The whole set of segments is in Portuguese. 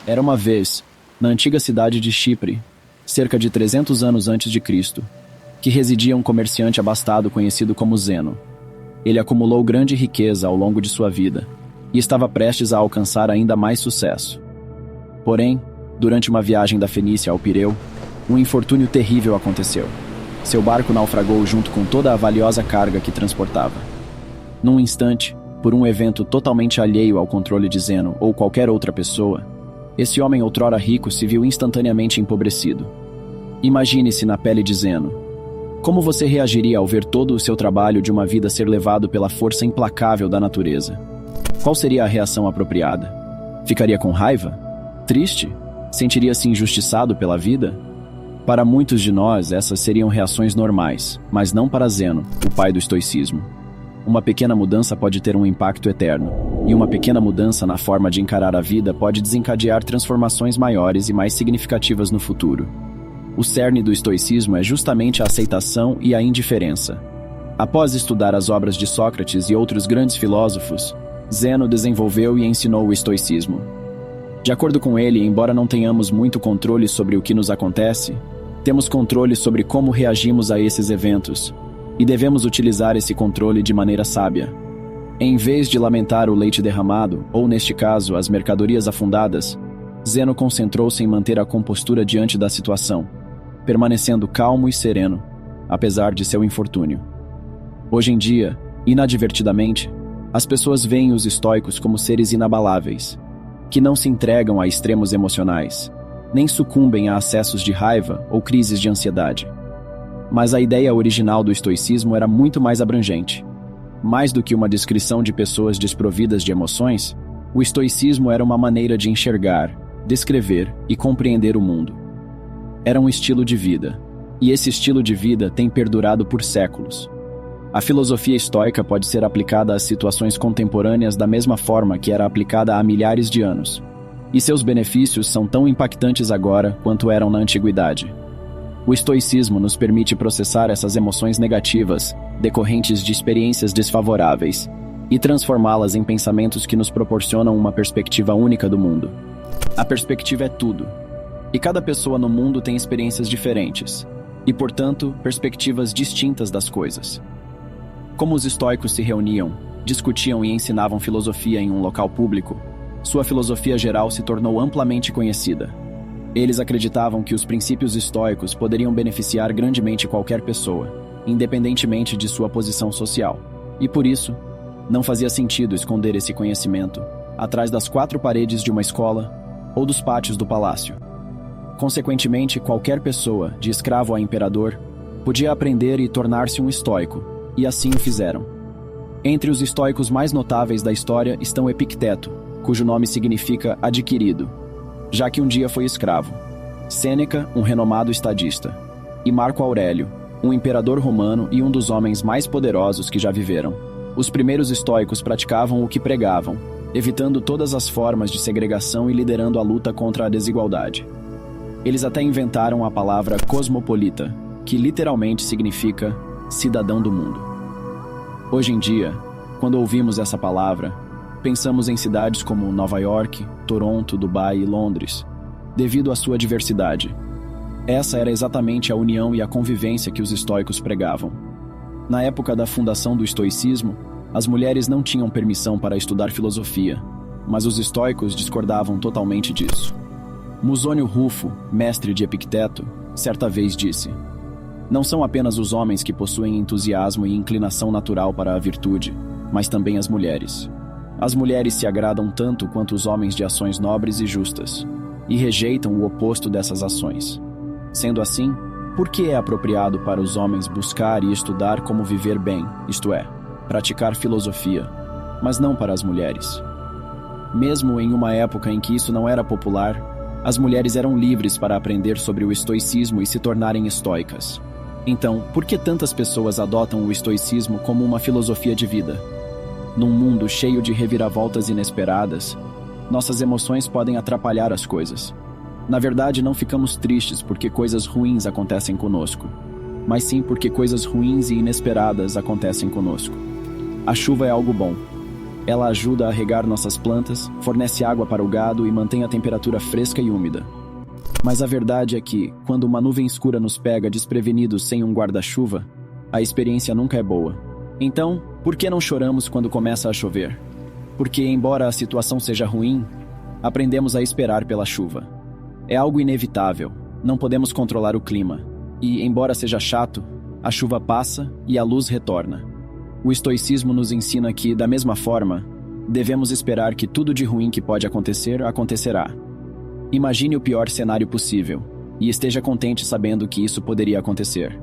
Era uma vez, na antiga cidade de Chipre, cerca de 300 anos antes de Cristo, que residia um comerciante abastado conhecido como Zeno. Ele acumulou grande riqueza ao longo de sua vida e estava prestes a alcançar ainda mais sucesso. Porém, durante uma viagem da Fenícia ao Pireu, um infortúnio terrível aconteceu. Seu barco naufragou junto com toda a valiosa carga que transportava. Num instante, por um evento totalmente alheio ao controle de Zeno ou qualquer outra pessoa, esse homem outrora rico se viu instantaneamente empobrecido. Imagine-se na pele de Zeno. Como você reagiria ao ver todo o seu trabalho de uma vida ser levado pela força implacável da natureza? Qual seria a reação apropriada? Ficaria com raiva? Triste? Sentiria-se injustiçado pela vida? Para muitos de nós, essas seriam reações normais, mas não para Zeno, o pai do estoicismo. Uma pequena mudança pode ter um impacto eterno, e uma pequena mudança na forma de encarar a vida pode desencadear transformações maiores e mais significativas no futuro. O cerne do estoicismo é justamente a aceitação e a indiferença. Após estudar as obras de Sócrates e outros grandes filósofos, Zeno desenvolveu e ensinou o estoicismo. De acordo com ele, embora não tenhamos muito controle sobre o que nos acontece, temos controle sobre como reagimos a esses eventos, e devemos utilizar esse controle de maneira sábia. Em vez de lamentar o leite derramado, ou neste caso, as mercadorias afundadas, Zeno concentrou-se em manter a compostura diante da situação, permanecendo calmo e sereno, apesar de seu infortúnio. Hoje em dia, inadvertidamente, as pessoas veem os estoicos como seres inabaláveis, que não se entregam a extremos emocionais, nem sucumbem a acessos de raiva ou crises de ansiedade. Mas a ideia original do estoicismo era muito mais abrangente. Mais do que uma descrição de pessoas desprovidas de emoções, o estoicismo era uma maneira de enxergar, descrever e compreender o mundo. Era um estilo de vida, e esse estilo de vida tem perdurado por séculos. A filosofia estoica pode ser aplicada às situações contemporâneas da mesma forma que era aplicada há milhares de anos, e seus benefícios são tão impactantes agora quanto eram na antiguidade. O estoicismo nos permite processar essas emoções negativas, decorrentes de experiências desfavoráveis, e transformá-las em pensamentos que nos proporcionam uma perspectiva única do mundo. A perspectiva é tudo, e cada pessoa no mundo tem experiências diferentes, e, portanto, perspectivas distintas das coisas. Como os estoicos se reuniam, discutiam e ensinavam filosofia em um local público, sua filosofia geral se tornou amplamente conhecida. Eles acreditavam que os princípios estoicos poderiam beneficiar grandemente qualquer pessoa, independentemente de sua posição social. E por isso, não fazia sentido esconder esse conhecimento atrás das quatro paredes de uma escola ou dos pátios do palácio. Consequentemente, qualquer pessoa, de escravo a imperador, podia aprender e tornar-se um estoico, e assim o fizeram. Entre os estoicos mais notáveis da história estão Epicteto, cujo nome significa adquirido, já que um dia foi escravo, Sêneca, um renomado estadista, e Marco Aurélio, um imperador romano e um dos homens mais poderosos que já viveram. Os primeiros estoicos praticavam o que pregavam, evitando todas as formas de segregação e liderando a luta contra a desigualdade. Eles até inventaram a palavra cosmopolita, que literalmente significa cidadão do mundo. Hoje em dia, quando ouvimos essa palavra, pensamos em cidades como Nova York, Toronto, Dubai e Londres, devido à sua diversidade. Essa era exatamente a união e a convivência que os estoicos pregavam. Na época da fundação do estoicismo, as mulheres não tinham permissão para estudar filosofia, mas os estoicos discordavam totalmente disso. Musônio Rufo, mestre de Epicteto, certa vez disse: "Não são apenas os homens que possuem entusiasmo e inclinação natural para a virtude, mas também as mulheres. As mulheres se agradam tanto quanto os homens de ações nobres e justas, e rejeitam o oposto dessas ações. Sendo assim, por que é apropriado para os homens buscar e estudar como viver bem, isto é, praticar filosofia, mas não para as mulheres? Mesmo em uma época em que isso não era popular, as mulheres eram livres para aprender sobre o estoicismo e se tornarem estoicas. Então, por que tantas pessoas adotam o estoicismo como uma filosofia de vida? Num mundo cheio de reviravoltas inesperadas, nossas emoções podem atrapalhar as coisas. Na verdade, não ficamos tristes porque coisas ruins acontecem conosco, mas sim porque coisas ruins e inesperadas acontecem conosco. A chuva é algo bom. Ela ajuda a regar nossas plantas, fornece água para o gado e mantém a temperatura fresca e úmida. Mas a verdade é que, quando uma nuvem escura nos pega desprevenidos sem um guarda-chuva, a experiência nunca é boa. Então, por que não choramos quando começa a chover? Porque, embora a situação seja ruim, aprendemos a esperar pela chuva. É algo inevitável, não podemos controlar o clima. E, embora seja chato, a chuva passa e a luz retorna. O estoicismo nos ensina que, da mesma forma, devemos esperar que tudo de ruim que pode acontecer, acontecerá. Imagine o pior cenário possível, e esteja contente sabendo que isso poderia acontecer.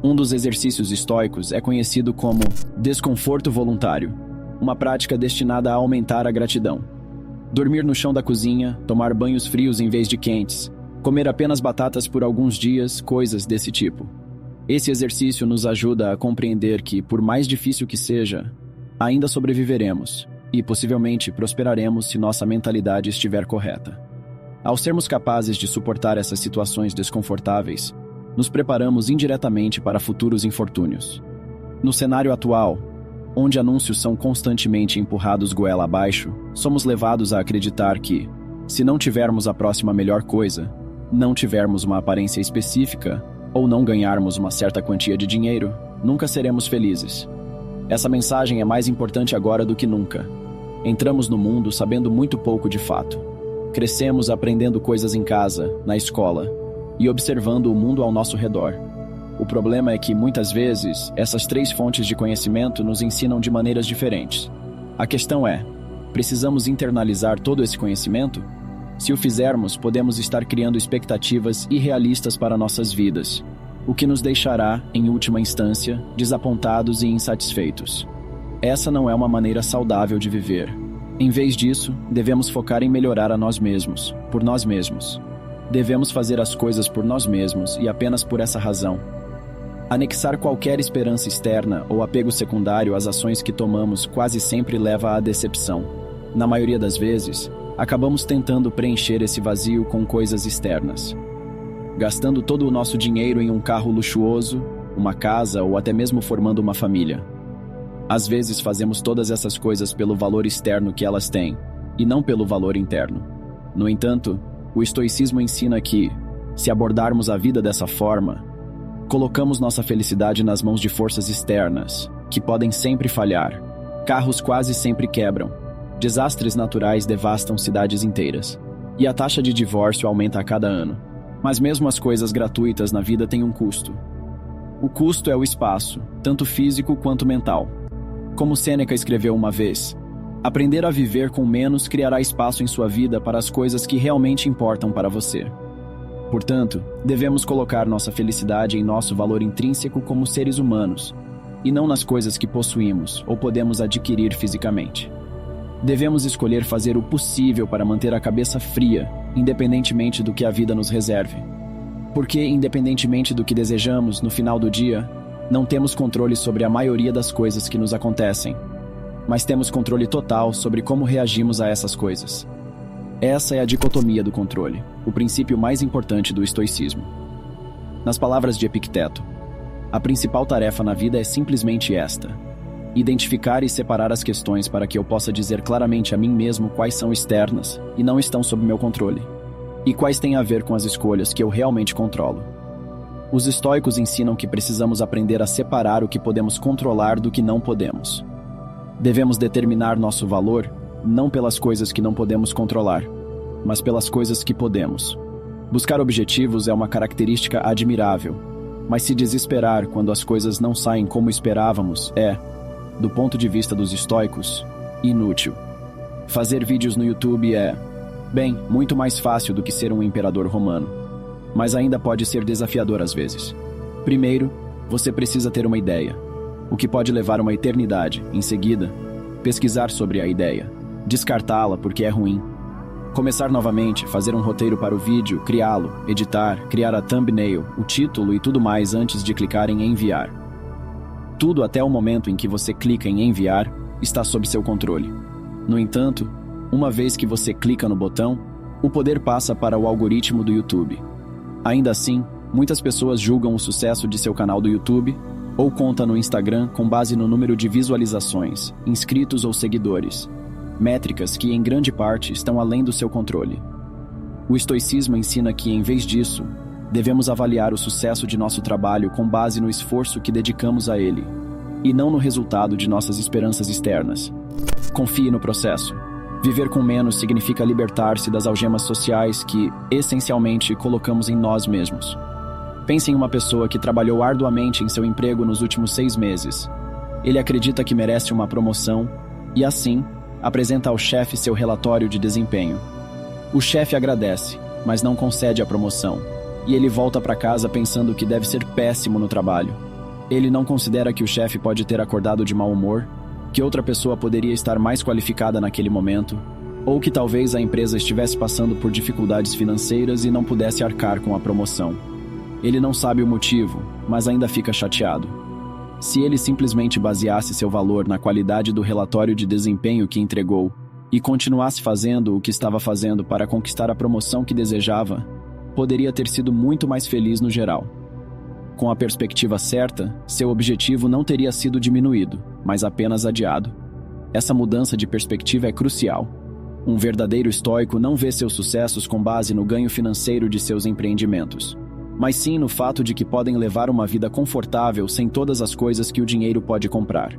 Um dos exercícios estoicos é conhecido como desconforto voluntário, uma prática destinada a aumentar a gratidão. Dormir no chão da cozinha, tomar banhos frios em vez de quentes, comer apenas batatas por alguns dias, coisas desse tipo. Esse exercício nos ajuda a compreender que, por mais difícil que seja, ainda sobreviveremos e possivelmente prosperaremos se nossa mentalidade estiver correta. Ao sermos capazes de suportar essas situações desconfortáveis, nos preparamos indiretamente para futuros infortúnios. No cenário atual, onde anúncios são constantemente empurrados goela abaixo, somos levados a acreditar que, se não tivermos a próxima melhor coisa, não tivermos uma aparência específica ou não ganharmos uma certa quantia de dinheiro, nunca seremos felizes. Essa mensagem é mais importante agora do que nunca. Entramos no mundo sabendo muito pouco de fato. Crescemos aprendendo coisas em casa, na escola, e observando o mundo ao nosso redor. O problema é que, muitas vezes, essas três fontes de conhecimento nos ensinam de maneiras diferentes. A questão é, precisamos internalizar todo esse conhecimento? Se o fizermos, podemos estar criando expectativas irrealistas para nossas vidas, o que nos deixará, em última instância, desapontados e insatisfeitos. Essa não é uma maneira saudável de viver. Em vez disso, devemos focar em melhorar a nós mesmos, por nós mesmos. Devemos fazer as coisas por nós mesmos e apenas por essa razão. Anexar qualquer esperança externa ou apego secundário às ações que tomamos quase sempre leva à decepção. Na maioria das vezes, acabamos tentando preencher esse vazio com coisas externas. Gastando todo o nosso dinheiro em um carro luxuoso, uma casa ou até mesmo formando uma família. Às vezes fazemos todas essas coisas pelo valor externo que elas têm, e não pelo valor interno. No entanto, o estoicismo ensina que, se abordarmos a vida dessa forma, colocamos nossa felicidade nas mãos de forças externas, que podem sempre falhar. Carros quase sempre quebram. Desastres naturais devastam cidades inteiras. E a taxa de divórcio aumenta a cada ano. Mas mesmo as coisas gratuitas na vida têm um custo. O custo é o espaço, tanto físico quanto mental. Como Sêneca escreveu uma vez, aprender a viver com menos criará espaço em sua vida para as coisas que realmente importam para você. Portanto, devemos colocar nossa felicidade em nosso valor intrínseco como seres humanos, e não nas coisas que possuímos ou podemos adquirir fisicamente. Devemos escolher fazer o possível para manter a cabeça fria, independentemente do que a vida nos reserve. Porque, independentemente do que desejamos, no final do dia, não temos controle sobre a maioria das coisas que nos acontecem, mas temos controle total sobre como reagimos a essas coisas. Essa é a dicotomia do controle, o princípio mais importante do estoicismo. Nas palavras de Epicteto, a principal tarefa na vida é simplesmente esta: identificar e separar as questões para que eu possa dizer claramente a mim mesmo quais são externas e não estão sob meu controle, e quais têm a ver com as escolhas que eu realmente controlo. Os estoicos ensinam que precisamos aprender a separar o que podemos controlar do que não podemos. Devemos determinar nosso valor não pelas coisas que não podemos controlar, mas pelas coisas que podemos. Buscar objetivos é uma característica admirável, mas se desesperar quando as coisas não saem como esperávamos é, do ponto de vista dos estoicos, inútil. Fazer vídeos no YouTube é, bem, muito mais fácil do que ser um imperador romano, mas ainda pode ser desafiador às vezes. Primeiro, você precisa ter uma ideia, o que pode levar uma eternidade. Em seguida, pesquisar sobre a ideia, descartá-la porque é ruim. Começar novamente, fazer um roteiro para o vídeo, criá-lo, editar, criar a thumbnail, o título e tudo mais antes de clicar em enviar. Tudo até o momento em que você clica em enviar está sob seu controle. No entanto, uma vez que você clica no botão, o poder passa para o algoritmo do YouTube. Ainda assim, muitas pessoas julgam o sucesso de seu canal do YouTube ou conta no Instagram com base no número de visualizações, inscritos ou seguidores, métricas que, em grande parte, estão além do seu controle. O estoicismo ensina que, em vez disso, devemos avaliar o sucesso de nosso trabalho com base no esforço que dedicamos a ele, e não no resultado de nossas esperanças externas. Confie no processo. Viver com menos significa libertar-se das algemas sociais que, essencialmente, colocamos em nós mesmos. Pense em uma pessoa que trabalhou arduamente em seu emprego nos últimos 6 meses. Ele acredita que merece uma promoção e, assim, apresenta ao chefe seu relatório de desempenho. O chefe agradece, mas não concede a promoção, e ele volta para casa pensando que deve ser péssimo no trabalho. Ele não considera que o chefe pode ter acordado de mau humor, que outra pessoa poderia estar mais qualificada naquele momento, ou que talvez a empresa estivesse passando por dificuldades financeiras e não pudesse arcar com a promoção. Ele não sabe o motivo, mas ainda fica chateado. Se ele simplesmente baseasse seu valor na qualidade do relatório de desempenho que entregou e continuasse fazendo o que estava fazendo para conquistar a promoção que desejava, poderia ter sido muito mais feliz no geral. Com a perspectiva certa, seu objetivo não teria sido diminuído, mas apenas adiado. Essa mudança de perspectiva é crucial. Um verdadeiro estoico não vê seus sucessos com base no ganho financeiro de seus empreendimentos, mas sim no fato de que podem levar uma vida confortável sem todas as coisas que o dinheiro pode comprar.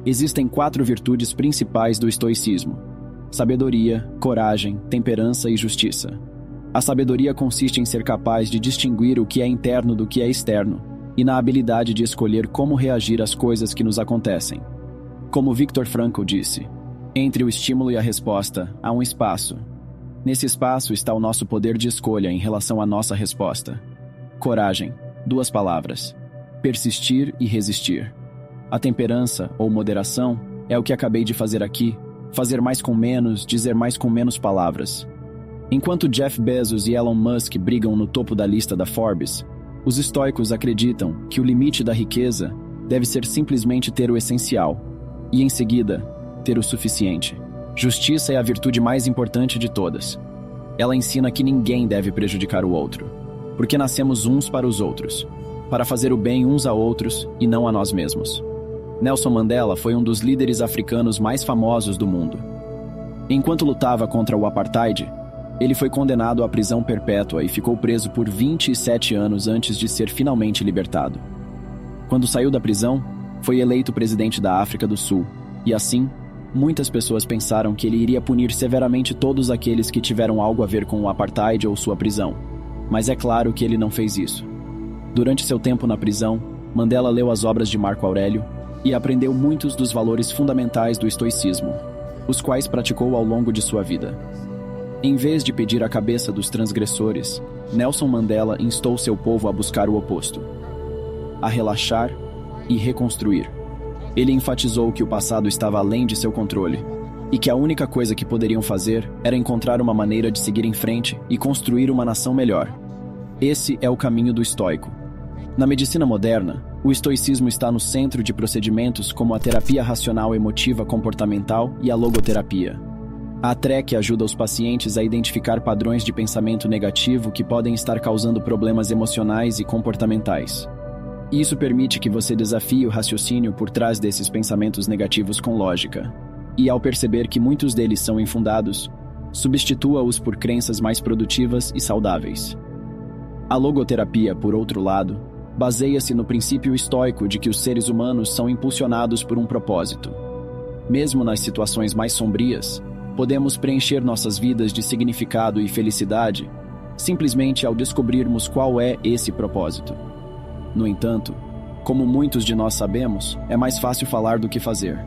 Existem 4 virtudes principais do estoicismo: sabedoria, coragem, temperança e justiça. A sabedoria consiste em ser capaz de distinguir o que é interno do que é externo, e na habilidade de escolher como reagir às coisas que nos acontecem. Como Viktor Frankl disse, entre o estímulo e a resposta há um espaço. Nesse espaço está o nosso poder de escolha em relação à nossa resposta. Coragem, 2 palavras: persistir e resistir. A temperança, ou moderação, é o que acabei de fazer aqui: fazer mais com menos, dizer mais com menos palavras. Enquanto Jeff Bezos e Elon Musk brigam no topo da lista da Forbes, os estoicos acreditam que o limite da riqueza deve ser simplesmente ter o essencial, e em seguida, ter o suficiente. Justiça é a virtude mais importante de todas. Ela ensina que ninguém deve prejudicar o outro, porque nascemos uns para os outros, para fazer o bem uns a outros e não a nós mesmos. Nelson Mandela foi um dos líderes africanos mais famosos do mundo. Enquanto lutava contra o apartheid, ele foi condenado à prisão perpétua e ficou preso por 27 anos antes de ser finalmente libertado. Quando saiu da prisão, foi eleito presidente da África do Sul, e assim, muitas pessoas pensaram que ele iria punir severamente todos aqueles que tiveram algo a ver com o apartheid ou sua prisão. Mas é claro que ele não fez isso. Durante seu tempo na prisão, Mandela leu as obras de Marco Aurélio e aprendeu muitos dos valores fundamentais do estoicismo, os quais praticou ao longo de sua vida. Em vez de pedir a cabeça dos transgressores, Nelson Mandela instou seu povo a buscar o oposto: a relaxar e reconstruir. Ele enfatizou que o passado estava além de seu controle e que a única coisa que poderiam fazer era encontrar uma maneira de seguir em frente e construir uma nação melhor. Esse é o caminho do estoico. Na medicina moderna, o estoicismo está no centro de procedimentos como a terapia racional emotiva comportamental e a logoterapia. A TREC ajuda os pacientes a identificar padrões de pensamento negativo que podem estar causando problemas emocionais e comportamentais. Isso permite que você desafie o raciocínio por trás desses pensamentos negativos com lógica. E ao perceber que muitos deles são infundados, substitua-os por crenças mais produtivas e saudáveis. A logoterapia, por outro lado, baseia-se no princípio estoico de que os seres humanos são impulsionados por um propósito. Mesmo nas situações mais sombrias, podemos preencher nossas vidas de significado e felicidade simplesmente ao descobrirmos qual é esse propósito. No entanto, como muitos de nós sabemos, é mais fácil falar do que fazer.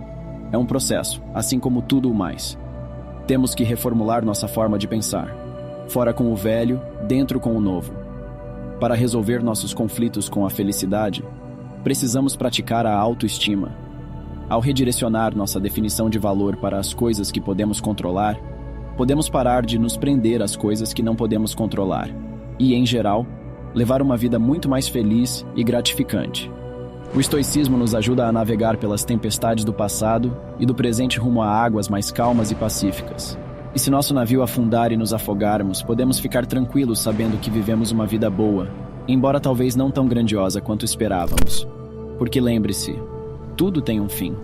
É um processo, assim como tudo o mais. Temos que reformular nossa forma de pensar. Fora com o velho, dentro com o novo. Para resolver nossos conflitos com a felicidade, precisamos praticar a autoestima. Ao redirecionar nossa definição de valor para as coisas que podemos controlar, podemos parar de nos prender às coisas que não podemos controlar e, em geral, levar uma vida muito mais feliz e gratificante. O estoicismo nos ajuda a navegar pelas tempestades do passado e do presente rumo a águas mais calmas e pacíficas. E se nosso navio afundar e nos afogarmos, podemos ficar tranquilos sabendo que vivemos uma vida boa, embora talvez não tão grandiosa quanto esperávamos. Porque lembre-se, tudo tem um fim.